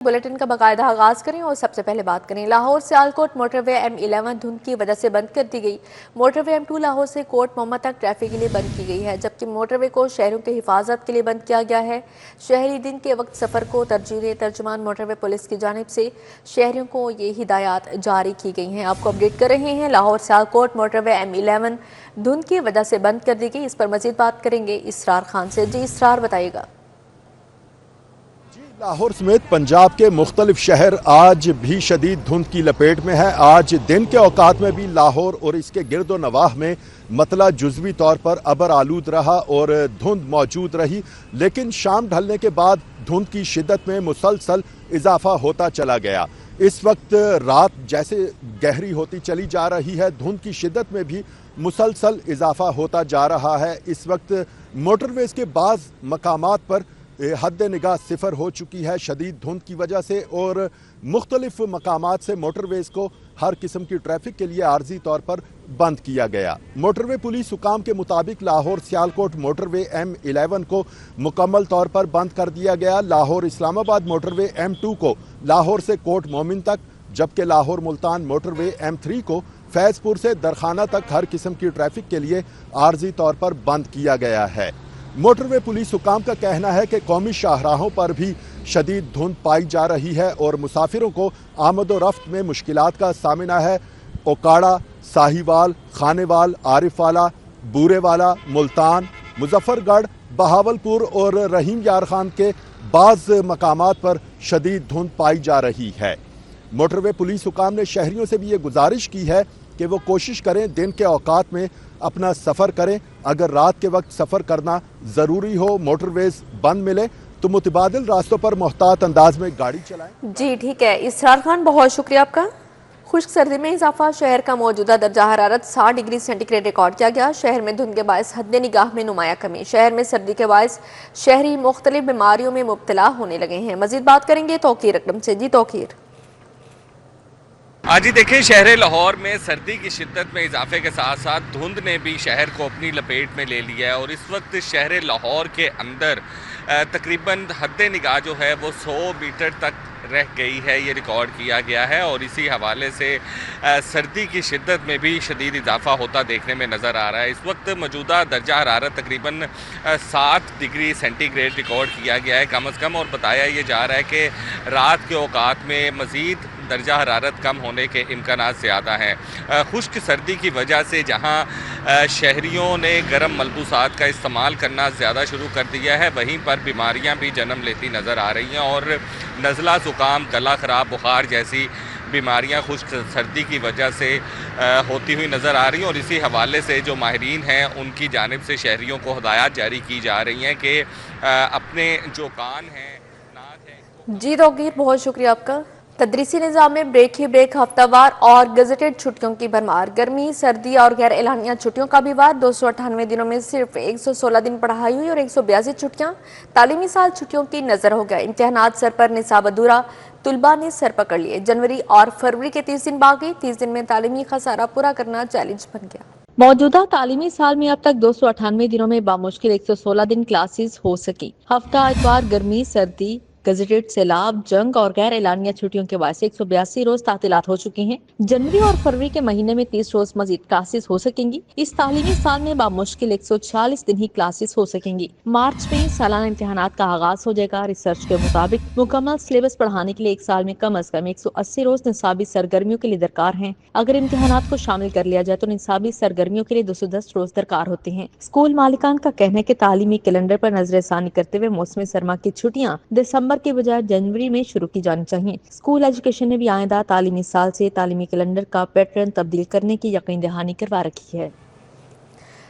Bulletin का बाकायदा आगाज करें और सबसे पहले बात करें। लाहौर सियालकोट मोटरवे M11 धुंध की वजह से बंद कर दी गई। मोटरवे M2 लाहौर से कोट मोहम्मद तक ट्रैफिक के लिए बंद की गई है, जबकि मोटरवे को शहरों की हिफाजत के लिए बंद किया गया है। शहरी दिन के वक्त सफर को तरजीह दे, तर्जुमान मोटरवे पुलिस की जानिब से शहरियों को ये हिदायत जारी की गई हैं। आपको अपडेट कर रहे हैं। लाहौर सियालकोट मोटरवे M11 धुंध की वजह से बंद कर दी गई। इस पर मजीद बात करेंगे इसरार खान से। जी इसरार, बताइएगा। लाहौर समेत पंजाब के मुख्तलिफ शहर आज भी शदीद धुंध की लपेट में है। आज दिन के औकात में भी लाहौर और इसके गिरदो नवाह में मतला जुज़वी तौर पर अबर आलूद रहा और धुंध मौजूद रही, लेकिन शाम ढलने के बाद धुंध की शिद्दत में मुसलसल इजाफा होता चला गया। इस वक्त रात जैसे गहरी होती चली जा रही है, धुंध की शिद्दत में भी मुसलसल इजाफा होता जा रहा है। इस वक्त मोटरवेज के बाज़ मकामात पर हद निगाह सिफर हो चुकी है शदीद धुंध की वजह से, और मुख्तलिफ मकामात से मोटरवेज को हर किस्म की ट्रैफिक के लिए आर्जी तौर पर बंद किया गया। मोटरवे पुलिस हुकाम के मुताबिक लाहौर सियालकोट मोटरवे M11 को मुकम्मल तौर पर बंद कर दिया गया। लाहौर इस्लामाबाद मोटरवे M2 को लाहौर से कोट मोमिन तक, जबकि लाहौर मुल्तान मोटरवे M3 को फैजपुर से दरखाना तक हर किस्म की ट्रैफिक के लिए आर्जी तौर पर बंद किया गया है। मोटरवे पुलिस हुकाम का कहना है कि कौमी शाहराहों पर भी शदीद धुंध पाई जा रही है और मुसाफिरों को आमद व रफ्त में मुश्किलात का सामना है। ओकाड़ा, साहिवाल, खानेवाल, आरिफवाला, बूरेवाला, मुल्तान, मुजफ्फरगढ़, बहावलपुर और रहीम यार खान के बाज़ मकामात पर शदीद धुंध पाई जा रही है। मोटरवे पुलिस हुकाम ने शहरियों से भी ये गुजारिश की है कि वो कोशिश करें दिन के औकात में अपना सफ़र करें। अगर रात के वक्त सफ़र करना ज़रूरी हो, मोटरवेज बंद मिले तो मुतबादिल रास्तों पर मोहतात अंदाज में गाड़ी चलाएं। जी ठीक है इसरार खान, बहुत शुक्रिया आपका। खुश्क सर्दी में इजाफा, शहर का मौजूदा दर्जा हरारत 60 डिग्री सेंटीग्रेड रिकॉर्ड किया गया। शहर में धुंध के बायस हद निगाह में नुमाया कमी। शहर में सर्दी के बायस शहरी मुख्तलिफ बीमारियों में मुब्तला होने लगे हैं। मजीद बात करेंगे तौकीर अकरम से। जी तौकीर। आज ही देखें, शहर लाहौर में सर्दी की शिद्दत में इजाफे के साथ साथ धुंध ने भी शहर को अपनी लपेट में ले लिया है और इस वक्त शहर लाहौर के अंदर तकरीबन हद निगाह जो है वो 100 मीटर तक रह गई है, ये रिकॉर्ड किया गया है। और इसी हवाले से सर्दी की शिद्दत में भी शदीद इजाफा होता देखने में नज़र आ रहा है। इस वक्त मौजूदा दर्जा हरारत तकरीबन 7 डिग्री सेंटीग्रेड रिकॉर्ड किया गया है कम अज़ कम, और बताया ये जा रहा है कि रात के औकात में मज़ीद दर्जा हरारत कम होने के इम्कानात ज़्यादा हैं। खुश्क सर्दी की वजह से जहां शहरियों ने गर्म मलबूसात का इस्तेमाल करना ज़्यादा शुरू कर दिया है, वहीं पर बीमारियां भी जन्म लेती नज़र आ रही हैं और नज़ला, ज़ुकाम, गला ख़राब, बुखार जैसी बीमारियां खुश्क सर्दी की वजह से होती हुई नज़र आ रही हैं। और इसी हवाले से जो माहिरीन हैं उनकी जानिब से शहरियों को हिदायत जारी की जा रही हैं कि अपने जो कान हैं, नाक है। जी तौकीर, बहुत शुक्रिया आपका। तदरीसी निज़ाम में ब्रेक ही ब्रेक, हफ्तावार और गजेटेड छुट्टियों की भरमार। गर्मी, सर्दी और गैर एलानिया छुट्टियों का भी वार। 298 दिनों में सिर्फ 116 दिन पढ़ाई हुई और 182 छुट्टियां। तालीमी साल छुट्टियों की नजर हो गया। इम्तिहानात सर पर, निसाब अधूरा, तुलबा ने सर पकड़ लिए। जनवरी और फरवरी के 30 दिन बाकी। 30 दिन में तालीमी खसारा पूरा करना चैलेंज बन गया। मौजूदा तालीमी साल में अब तक 298 दिनों में बामुश्किल 116 दिन क्लासेस हो सकी। हफ्ता, इतवार, गर्मी, सर्दी, गजेटेड, सैलाब, जंग और गैर एलानिया छुट्टियों के वास्ते 182 रोज तातीलात हो चुकी हैं। जनवरी और फरवरी के महीने में 30 रोज मजीद क्लासेस हो सकेंगी। इस तालीमी साल में बामुश्किल 146 दिन ही क्लासेस हो सकेंगी। मार्च में सालाना इम्तिहानात का आगाज हो जाएगा। रिसर्च के मुताबिक मुकम्मल सिलेबस पढ़ाने के लिए एक साल में कम अज कम 180 रोज निसाबी सरगर्मियों के लिए दरकार हैं। अगर इम्तिहानात को शामिल कर लिया जाए तो निसाबी सरगर्मियों के लिए 210 रोज दरकार होते हैं। स्कूल मालिकान का कहना है कि तालीमी कैलेंडर पर नजरसानी करते हुए मौसम सरमा की छुट्टियां दिसंबर के बजाय जनवरी में शुरू की जानी चाहिए। स्कूल एजुकेशन ने भी आइंदा तालीमी साल से तालीमी कैलेंडर का पैटर्न तब्दील करने की यकीन दहानी करवा रखी है।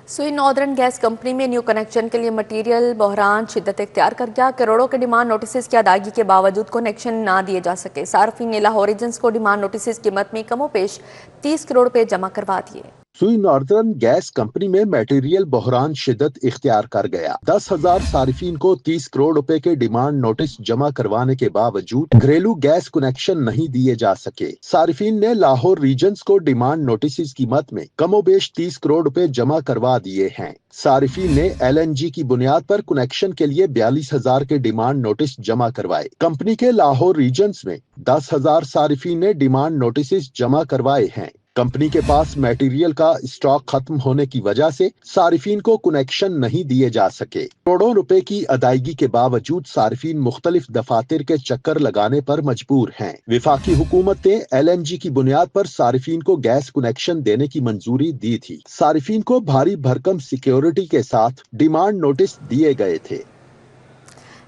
सुई नॉर्दर्न गैस कंपनी में न्यू कनेक्शन के लिए मटीरियल बहरान शिद्दत इख्तियार कर गया। करोड़ों के डिमांड नोटिस की अदायगी के बावजूद कनेक्शन ना दिए जा सके। सार्फिन ने लाहौर एजेंट्स को डिमांड नोटिस कीमत में कमोपेश 30 करोड़ रुपए जमा करवा दिए। सुई नॉर्दर्न गैस कंपनी में मटेरियल बहरान शिद्दत इख्तियार कर गया। 10,000 सारिफीन को 30 करोड़ रुपए के डिमांड नोटिस जमा करवाने के बावजूद घरेलू गैस कनेक्शन नहीं दिए जा सके। सारिफीन ने लाहौर रीजन्स को डिमांड नोटिस की मद में कमोबेश 30 करोड़ रुपए जमा करवा दिए हैं। सारिफीन ने LNG की बुनियाद पर कनेक्शन के लिए 42,000 के डिमांड नोटिस जमा करवाए। कंपनी के लाहौर रीजन्स में 10,000 सारिफीन ने डिमांड नोटिस जमा करवाए हैं। कंपनी के पास मटेरियल का स्टॉक खत्म होने की वजह से सारिफीन को कनेक्शन नहीं दिए जा सके। करोड़ों रुपए की अदायगी के बावजूद सारिफीन मुख्तलिफ दफातर के चक्कर लगाने पर मजबूर हैं। विफाकी हुकूमत ने LNG की बुनियाद पर सारिफीन को गैस कनेक्शन देने की मंजूरी दी थी। सारिफीन को भारी भरकम सिक्योरिटी के साथ डिमांड नोटिस दिए गए थे।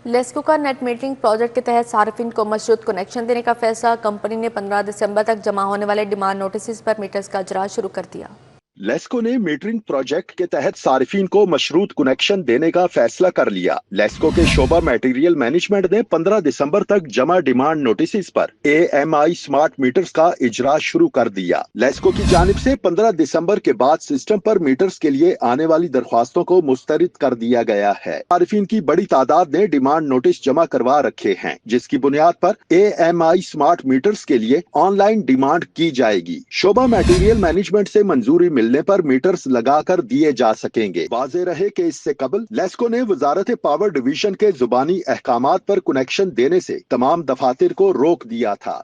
लेस्को का नेट मीटरिंग प्रोजेक्ट के तहत सार्फिन को मशरूत कनेक्शन देने का फैसला। कंपनी ने 15 दिसंबर तक जमा होने वाले डिमांड नोटिस पर मीटर्स का इजरा शुरू कर दिया। लेस्को ने मीटरिंग प्रोजेक्ट के तहत सारिफीन को मशरूत कनेक्शन देने का फैसला कर लिया। लेस्को के शोबा मटेरियल मैनेजमेंट ने 15 दिसंबर तक जमा डिमांड नोटिस पर AMI स्मार्ट मीटर्स का इजरा शुरू कर दिया। लेस्को की जानिब से 15 दिसंबर के बाद सिस्टम पर मीटर्स के लिए आने वाली दरख्वास्तों को मुस्तरद कर दिया गया है। सारिफीन की बड़ी तादाद ने डिमांड नोटिस जमा करवा रखे हैं, जिसकी बुनियाद पर AMI स्मार्ट मीटर्स के लिए ऑनलाइन डिमांड की जाएगी। शोबा मटेरियल मैनेजमेंट से मंजूरी मिलने पर मीटर्स लगाकर दिए जा सकेंगे। वाज़ेह रहे कि इससे कबल लेस्को ने वजारत पावर डिवीजन के जुबानी अहकामात पर कनेक्शन देने से तमाम दफातर को रोक दिया था।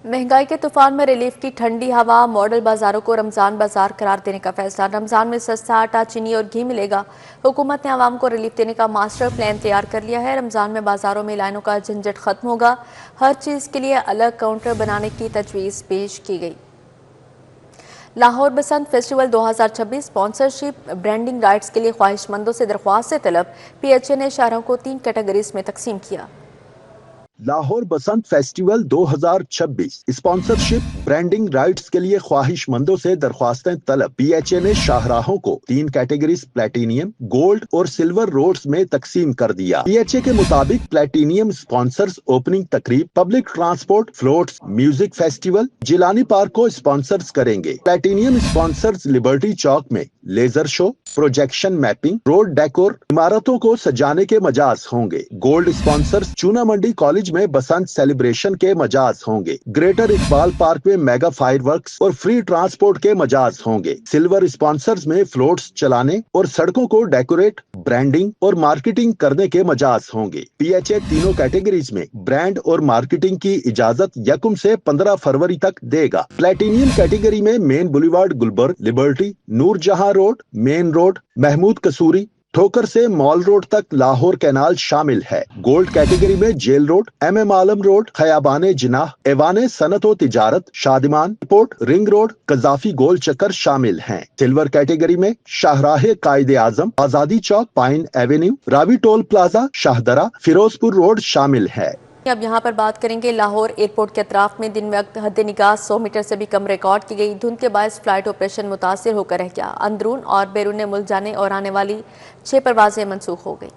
महंगाई के तूफान में रिलीफ की ठंडी हवा। मॉडल बाजारों को रमजान बाजार करार देने का फैसला। रमजान में सस्ता आटा, चीनी और घी मिलेगा। हुकूमत ने आवाम को रिलीफ देने का मास्टर प्लान तैयार कर लिया है। रमजान में बाजारों में लाइनों का झंझट खत्म होगा। हर चीज के लिए अलग काउंटर बनाने की तजवीज पेश की गई। लाहौर बसंत फेस्टिवल 2026 स्पॉन्सरशिप ब्रांडिंग राइट्स के लिए ख्वाहिशमंदों से दरख्वास्त से तलब। PHA ने शहरों को 3 कैटेगरीज में तकसीम किया। लाहौर बसंत फेस्टिवल 2026 स्पॉन्सरशिप ब्रांडिंग राइट्स के लिए ख्वाहिशमंदों से दरख्वास्तें तलब। PHA ने शाहराहों को 3 कैटेगरीज प्लेटिनियम, गोल्ड और सिल्वर रोड्स में तकसीम कर दिया। PHA के मुताबिक प्लेटिनियम स्पॉन्सर्स ओपनिंग तकरीब, public transport, floats, music festival, Jilani park को स्पॉन्सर्स करेंगे। प्लेटिनियम स्पॉन्सर्स लिबर्टी चौक में laser show, projection mapping, road decor, इमारतों को सजाने के मजाज होंगे। गोल्ड स्पॉन्सर्स चूना मंडी कॉलेज में बसंत सेलिब्रेशन के मजाज होंगे। ग्रेटर इकबाल पार्क में मेगा फायरवर्क्स और फ्री ट्रांसपोर्ट के मजाज होंगे। सिल्वर स्पॉन्सर्स में फ्लोट्स चलाने और सड़कों को डेकोरेट, ब्रांडिंग और मार्केटिंग करने के मजाज होंगे। PHA तीनों कैटेगरीज में ब्रांड और मार्केटिंग की इजाजत 1 से 15 फरवरी तक देगा। प्लेटिनियम कैटेगरी में main boulevard Gulberg, Liberty, Noorjahan road, main road, Mahmood Kasuri, Thokar से मॉल रोड तक लाहौर कैनाल शामिल है। गोल्ड कैटेगरी में jail road, MM Alam road, खयाबाने जिनाह, एवाने सनत व तिजारत, Shadman port, ring road, Gaddafi गोल चक्कर शामिल हैं। सिल्वर कैटेगरी में शाहराहे कायदे आजम, Azadi Chowk, pine avenue, Ravi toll plaza, Shahdara, Ferozepur road शामिल है। अब यहाँ पर बात करेंगे लाहौर एयरपोर्ट के अतराफ में दिन वक्त हद निगाह 100 मीटर से भी कम रिकॉर्ड की गई। धुंध के बायस फ्लाइट ऑपरेशन मुतासिर होकर रह गया। अंदरून और बैरून मुल्क जाने और आने वाली 6 परवाजें मनसूख हो गई।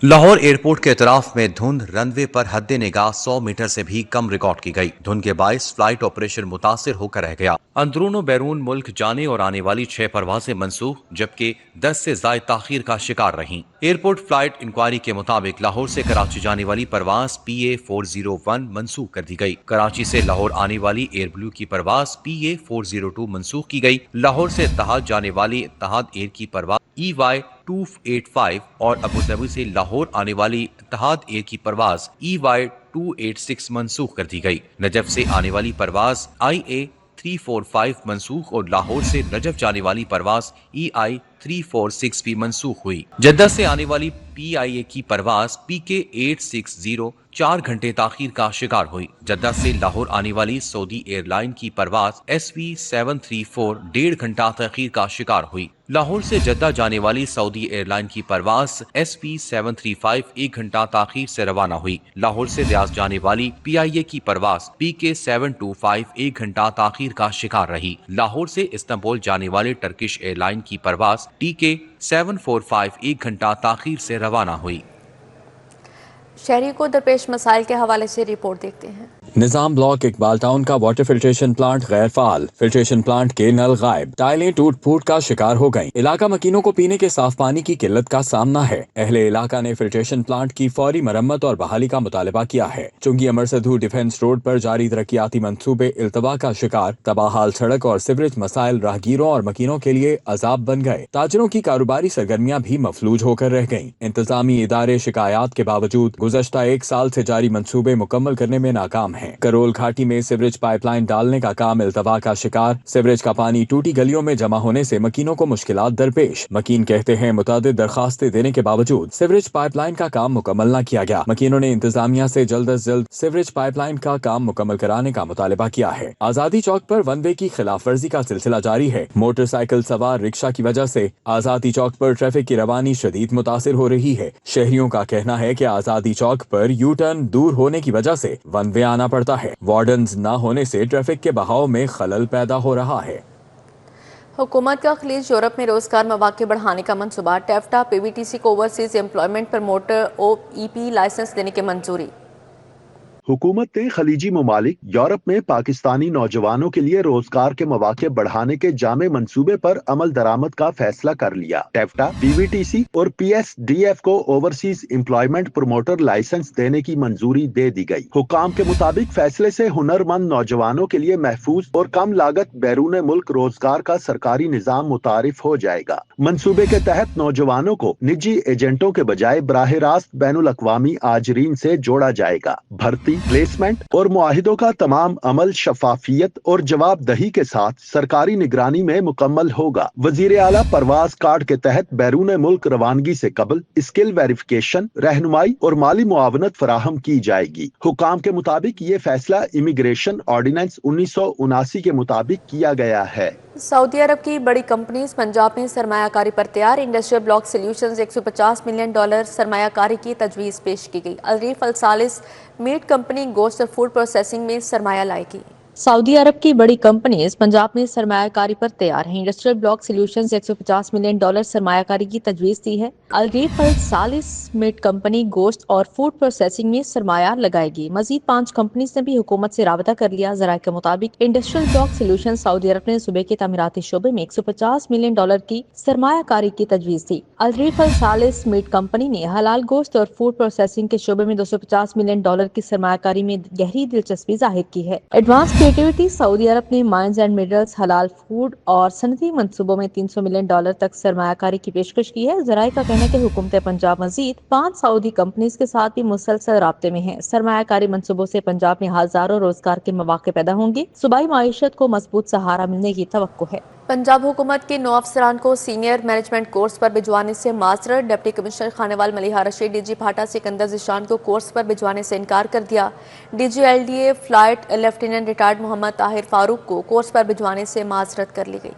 लाहौर एयरपोर्ट के अतराफ में धुंध रनवे पर हद निगाह 100 मीटर से भी कम रिकॉर्ड की गई। धुंध के बायस फ्लाइट ऑपरेशन मुतासिर होकर रह गया। अंदरून और बैरून मुल्क जाने और आने वाली 6 परवाजें मनसूख, जबकि 10 से ज्यादा ताखीर का शिकार रहीं। एयरपोर्ट फ्लाइट इंक्वायरी के मुताबिक लाहौर से कराची जाने वाली परवाज PA401 मनसूख कर दी गई। कराची से लाहौर आने वाली एयर ब्लू की परवाज PA402 मनसूख की गई। लाहौर से इत्तेहाद जाने वाली इत्तेहाद एयर की परवाज EY285 और अबू धाबी से लाहौर आने वाली इत्तेहाद एयर की परवाज EY286 मनसूख कर दी गई। नजफ से आने वाली परवाज IA345 मनसूख और लाहौर से नजफ जाने वाली परवाज EI346 भी मनसूख हुई। जद्दा से आने वाली PIA की परवाज PK860 4 घंटे ताखीर का शिकार हुई। जद्दा से लाहौर आने वाली सऊदी एयरलाइन की परवाज SV734 1.5 घंटा ताखीर का शिकार हुई। लाहौर से जद्दा जाने वाली सऊदी एयरलाइन की परवाज SV735 1 घंटा ताखीर से रवाना हुई। लाहौर से रियाज जाने वाली PIA की परवाज PK725 1 घंटा ताखीर का शिकार रही। लाहौर से इस्तांबुल जाने वाले टर्किश एयरलाइन की परवाज TK745 1 घंटा ताखीर से रवाना हुई। शहरी को दरपेश मसाइल के हवाले से रिपोर्ट देखते हैं। निजाम ब्लॉक इकबाल टाउन का वाटर फिल्ट्रेशन प्लांट गैर फाल, फिल्ट्रेशन प्लांट के नल गायब, टाइलें टूट फूट का शिकार हो गईं। इलाका मकीनों को पीने के साफ पानी की किल्लत का सामना है। अहले इलाका ने फिल्ट्रेशन प्लांट की फौरी मरम्मत और बहाली का मुतालबा किया है। चुंगी अमरसधू डिफेंस रोड पर जारी तरक्याती मंसूबे इल्तवा का शिकार, तबाहाल सड़क और सिवरेज मसाइल राहगीरों और मकीनों के लिए अजाब बन गए। ताजरों की कारोबारी सरगर्मियां भी मफलूज होकर रह गईं। इंतजामी इदारे शिकायत के बावजूद गुज़श्ता 1 साल से जारी मंसूबे मुकम्मल करने में नाकाम हैं। करोल घाटी में सिवरेज पाइपलाइन डालने का काम इल्तवा का शिकार, सिवरेज का पानी टूटी गलियों में जमा होने से मकीनों को मुश्किलात दरपेश। मकीन कहते हैं मुतादिद दरखास्तें देने के बावजूद सिवरेज पाइपलाइन का काम मुकम्मल न किया गया। मकीनों ने इंतजामिया से जल्द अज जल्द सिवरेज पाइपलाइन का काम मुकम्मल कराने का मुतालबा किया है। आजादी चौक पर वन वे की खिलाफ वर्जी का सिलसिला जारी है। मोटरसाइकिल सवार रिक्शा की वजह से आजादी चौक पर ट्रैफिक की रवानी शदीद मुतासिर हो रही है। शहरियों का कहना है कि आजादी चौक पर यू टर्न दूर होने की वजह से वन वे आना पड़ता है। वार्डन्स न होने से ट्रैफिक के बहाव में खलल पैदा हो रहा है। हुकूमत का खलीज यूरोप में रोजगार मौके बढ़ाने का मंसूबा, टेफ्टा पीवीटीसी को overseas employment promoter OEP licence देने की मंजूरी। हुकूमत ने खलीजी ममालिक यूरोप में पाकिस्तानी नौजवानों के लिए रोजगार के मौके बढ़ाने के जामे मंसूबे पर अमल दरामद का फैसला कर लिया। टेफ्टा, PVTC और PSDF को ओवरसीज एम्प्लॉयमेंट प्रमोटर लाइसेंस देने की मंजूरी दे दी गई। हुकाम के मुताबिक फैसले से हुनरमंद नौजवानों के लिए महफूज और कम लागत बैरून मुल्क रोजगार का सरकारी निजाम मुतारिफ हो जाएगा। मंसूबे के तहत नौजवानों को निजी एजेंटों के बजाय बराह रास्त बैनुल अक़वामी आजरीन से जोड़ा जाएगा। भर्ती, प्लेसमेंट और मुआहिदों का तमाम अमल शफाफियत और जवाबदही के साथ सरकारी निगरानी में मुकम्मल होगा। वजीर आला परवाज कार्ड के तहत बैरून मुल्क रवानगी से कबल स्किल वेरिफिकेशन, रहनुमाई और माली मुआवनत फराहम की जाएगी। हुकाम के मुताबिक ये फैसला इमिग्रेशन ऑर्डिनेंस 1979 के मुताबिक किया गया है। सऊदी अरब की बड़ी कंपनीज पंजाब में सरमायाकारी पर तैयार। इंडस्ट्रियल ब्लॉक सॉल्यूशंस $150 मिलियन सरमायाकारी की तजवीज़ पेश की गई। अलरीफ अल-सालिस मीट कंपनी गोश्त और फूड प्रोसेसिंग में सरमाया लाएगी। सऊदी अरब की बड़ी कंपनीज पंजाब में सरमायाकारी पर तैयार हैं। इंडस्ट्रियल ब्लॉक सॉल्यूशंस $150 मिलियन सरमायाकारी की तजवीज़ दी है। अलरीफ अल-सालिस मीट कंपनी गोश्त और फूड प्रोसेसिंग में सरमाया लगाएगी। मजीद 5 कंपनीज ने भी हुकूमत से राबता कर लिया। ज़राए के मुताबिक इंडस्ट्रियल ब्लॉक सॉल्यूशंस सऊदी अरब ने सूबे के तामीराती शोबे में $150 मिलियन की सरमायाकारी की तजवीज़ दी। अलरीफ अल-सालिस मीट कंपनी ने हलाल गोश्त और फूड प्रोसेसिंग के शोबे में $250 मिलियन की सरमायाकारी में गहरी दिलचस्पी जाहिर की है। एडवांस क्रिएटिविटी सऊदी अरब ने माइंस एंड मिनरल्स, हलाल फूड और सनती मंसूबों में $300 मिलियन तक सरमायाकारी की पेशकश की है। ज़राए का कहना है कि हुकूमत पंजाब मजीद 5 सऊदी कंपनीज के साथ भी मुसलसल राब्ते में है। सरमायाकारी मंसूबों से पंजाब में हजारों रोजगार के मौके पैदा होंगे। सूबाई माईशत को मजबूत सहारा मिलने की तवक्को है। पंजाब हुकूमत के 9 अफसरान को सीनियर मैनेजमेंट कोर्स पर भिजवाने से माजरत। Deputy commissioner Khanewal Maleeha Rashid DG FATA Sikandar Zeeshan को कोर्स पर भिजवाने से इनकार कर दिया। DG LDA flight lieutenant retired Mohammad Tahir Farooq को कोर्स पर भिजवाने से माजरत कर ली गई।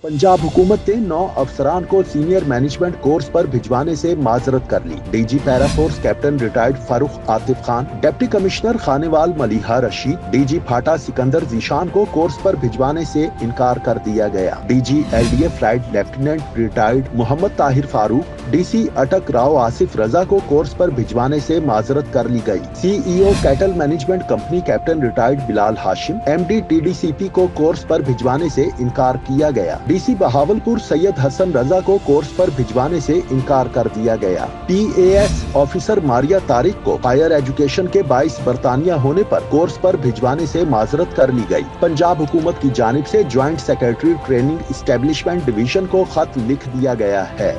पंजाब हुकूमत ने 9 अफसरान को सीनियर मैनेजमेंट कोर्स पर भिजवाने से माजरत कर ली। DG para force captain retired Farooq Atif Khan, deputy commissioner Khanewal Maleeha Rashid, DG FATA Sikandar Zeeshan को कोर्स पर भिजवाने से इनकार कर दिया गया। DG LDA flight lieutenant retired Mohammad Tahir Farooq, DC Attock Rao Asif रजा को कोर्स पर भिजवाने से माजरत कर ली गई। CEO cattle management company captain retired Bilal Hashim, MD TDCP को कोर्स पर भिजवाने से इनकार किया गया। DC बहावलपुर सैयद हसन रजा को कोर्स पर भिजवाने से इनकार कर दिया गया। PAS ऑफिसर मारिया तारिक को हायर एजुकेशन के बाइस बरतानिया होने पर कोर्स पर भिजवाने से माजरत कर ली गई। पंजाब हुकूमत की जानिब से joint secretary training establishment division को खत लिख दिया गया है।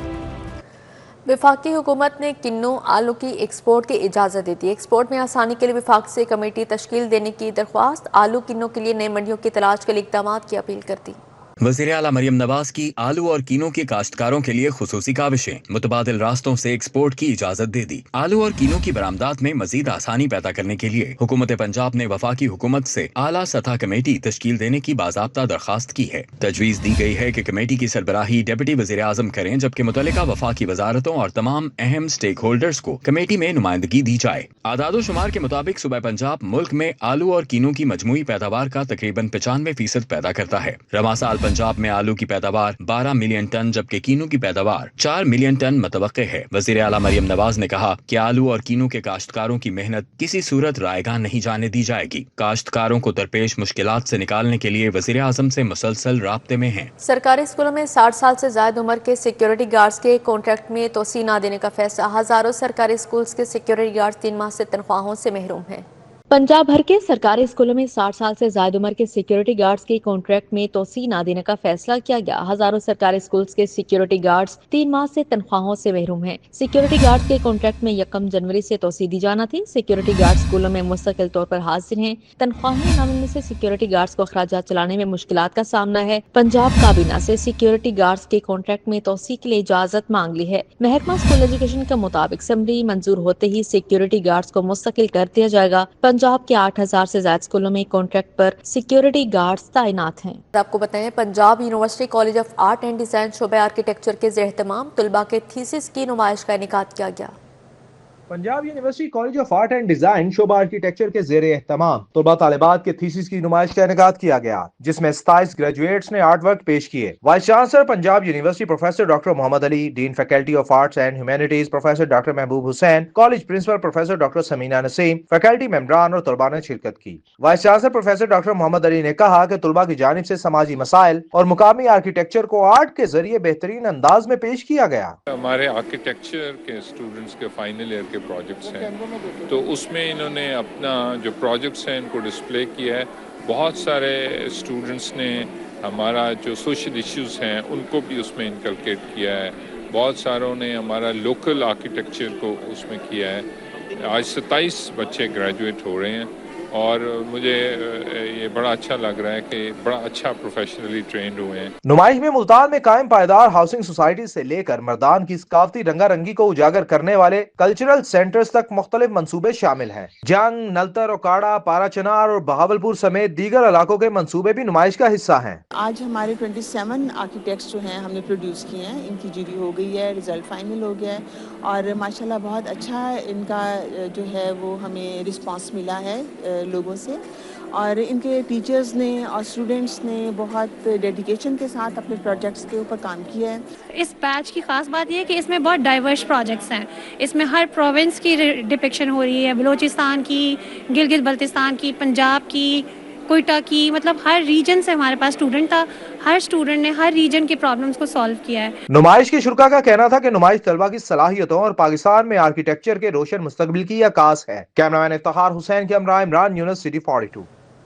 वफाकी हुकूमत ने किन्नू आलू की एक्सपोर्ट की इजाज़त दे दी। एक्सपोर्ट में आसानी के लिए वफाक से कमेटी तश्कील देने की दरख्वास्त। आलू किन्नू के लिए नई मंडियों की तलाश के लिए इक़दाम की अपील कर दी। वज़ीर आला मरियम नवाज की आलू और कीनों के काश्तकारों के लिए खुसूसी काविशें, मुतबादिल रास्तों से एक्सपोर्ट की इजाजत दे दी। आलू और कीनों की बरामदात में मजीद आसानी पैदा करने के लिए हुकूमत पंजाब ने वफाकी हुकूमत से आला सतह कमेटी तश्कील देने की बाज़ाब्ता दरखास्त की है। तजवीज़ दी गई है कि कमेटी की सरबराही डिप्टी वज़ीर आज़म करें, जबकि मुतल्लिका वफाकी वजारतों और तमाम अहम स्टेक होल्डर्स को कमेटी में नुमाइंदगी दी जाए। आदादो शुमार के मुताबिक सूबा पंजाब मुल्क में आलू और कीनों की मजमूई पैदावार का तकरीबन 95% पैदा करता है। रवा साल पंजाब में आलू की पैदावार 12 मिलियन टन जबकि कीनू की पैदावार 4 मिलियन टन मतवक्के है। वज़ीर आला मरियम नवाज ने कहा कि आलू और कीनू के काश्तकारों की मेहनत किसी सूरत रायगा नहीं जाने दी जाएगी। काश्तकारों को दरपेश मुश्किलात से निकालने के लिए वज़ीर आज़म से मुसलसल राब्ते में हैं। सरकारी स्कूलों में 60 साल से ज्यादा उम्र के सिक्योरिटी गार्ड्स के कॉन्ट्रैक्ट में तोसी न देने का फैसला। हजारों सरकारी स्कूल्स के सिक्योरिटी गार्ड्स 3 माह से तनख्वाहों से महरूम हैं। पंजाब भर के सरकारी स्कूलों में 60 साल से ज्यादा उम्र के सिक्योरिटी गार्ड्स के कॉन्ट्रैक्ट में तोसी न देने का फैसला किया गया। हजारों सरकारी स्कूल्स के सिक्योरिटी गार्ड्स 3 माह से तनख्वाहों से महरूम हैं। सिक्योरिटी गार्ड्स के कॉन्ट्रैक्ट में 1 जनवरी से तोसी दी जाना थी। सिक्योरिटी गार्ड स्कूलों में मुस्तकिल तौर पर हाजिर हैं। तनख्वाहें न मिलने से सिक्योरिटी गार्ड्स को अखराजात चलाने में मुश्किलात का सामना है। पंजाब काबीना से सिक्योरिटी गार्ड्स के कॉन्ट्रैक्ट में तोसी के लिए इजाजत मांग ली है। महकमा स्कूल एजुकेशन के मुताबिक असम्बली मंजूर होते ही सिक्योरिटी गार्ड्स को मुस्तकिल कर दिया जाएगा। पंजाब के 8000 से ज्यादा स्कूलों में कॉन्ट्रैक्ट पर सिक्योरिटी गार्ड्स तैनात हैं। आपको बताएं, Punjab university college of art and design शोबे आर्किटेक्चर के ज़ेर-ए-एहतमाम तुलबा के थीसिस की नुमाइश का इनेकाद किया गया। Punjab university college of art and design शोबा आर्किटेक्चर के ज़ेर एहतमाम तलबा तालिबात के थीसिस की नुमाइश का इनेकाद किया गया, जिसमें 27 ग्रेजुएट्स ने आर्ट वर्क पेश किए। Vice chancellor Punjab university professor doctor Mohammad Ali, dean faculty of arts and humanities professor doctor Mehboob Hussain, college principal professor doctor Sameena Naseem, faculty मेंबरान और तलबा ने शिरकत की। Vice chancellor professor doctor Mohammad Ali ने कहा कि तलबा की जानिब से समाजी मसाइल और मुकामी आर्किटेक्चर को आर्ट के जरिए बेहतरीन अंदाज में पेश किया गया। हमारे आर्किटेक्चर के स्टूडेंट्स के फाइनल ईयर के प्रोजेक्ट्स हैं, तो उसमें इन्होंने अपना जो प्रोजेक्ट्स हैं इनको डिस्प्ले किया है। बहुत सारे स्टूडेंट्स ने हमारा जो सोशल इश्यूज़ हैं उनको भी उसमें इनकलकेट किया है। बहुत सारों ने हमारा लोकल आर्किटेक्चर को उसमें किया है। आज 27 बच्चे ग्रेजुएट हो रहे हैं और मुझे ये बड़ा अच्छा लग रहा है कि बड़ा अच्छा प्रोफेशनली ट्रेंड हुए हैं। नुमाइश में मुल्तान में कायम पायदार हाउसिंग सोसाइटी से लेकर मर्दान की सकाफती रंगारंगी को उजागर करने वाले कल्चरल सेंटर्स तक मुख्तलिफ मंसूबे शामिल हैं। जंग, नलतर, ओकाड़ा, पाराचनार और बहावलपुर समेत दीगर इलाकों के मंसूबे भी नुमाइश का हिस्सा हैं। आज हमारे 27 आर्किटेक्ट्स जो हैं हमने प्रोड्यूस किए हैं, इनकी जूरी हो गई है, रिजल्ट फाइनल हो गया है और माशाल्लाह बहुत अच्छा इनका जो है वो हमें रिस्पांस मिला है लोगों से। और इनके टीचर्स ने और स्टूडेंट्स ने बहुत डेडिकेशन के साथ अपने प्रोजेक्ट्स के ऊपर काम किया है। इस बैच की खास बात यह है कि इसमें बहुत डाइवर्स प्रोजेक्ट्स हैं। इसमें हर प्रोविंस की डिपिक्शन हो रही है, बलूचिस्तान की, गिलगित बल्तिस्तान की, पंजाब की, कोयटा की, मतलब हर रीजन से हमारे पास स्टूडेंट था। हर स्टूडेंट ने हर रीजन की प्रॉब्लम्स को सॉल्व किया है। नुमाइश के शुरका का कहना था कि नुमाइश तलबा की सलाहियतों और पाकिस्तान में आर्किटेक्चर के रोशन मुस्तकबिल की अक्कास है। कैमरामैन इफ्तिखार हुसैन के हमरा इमरान यूनुस, सिटी 42।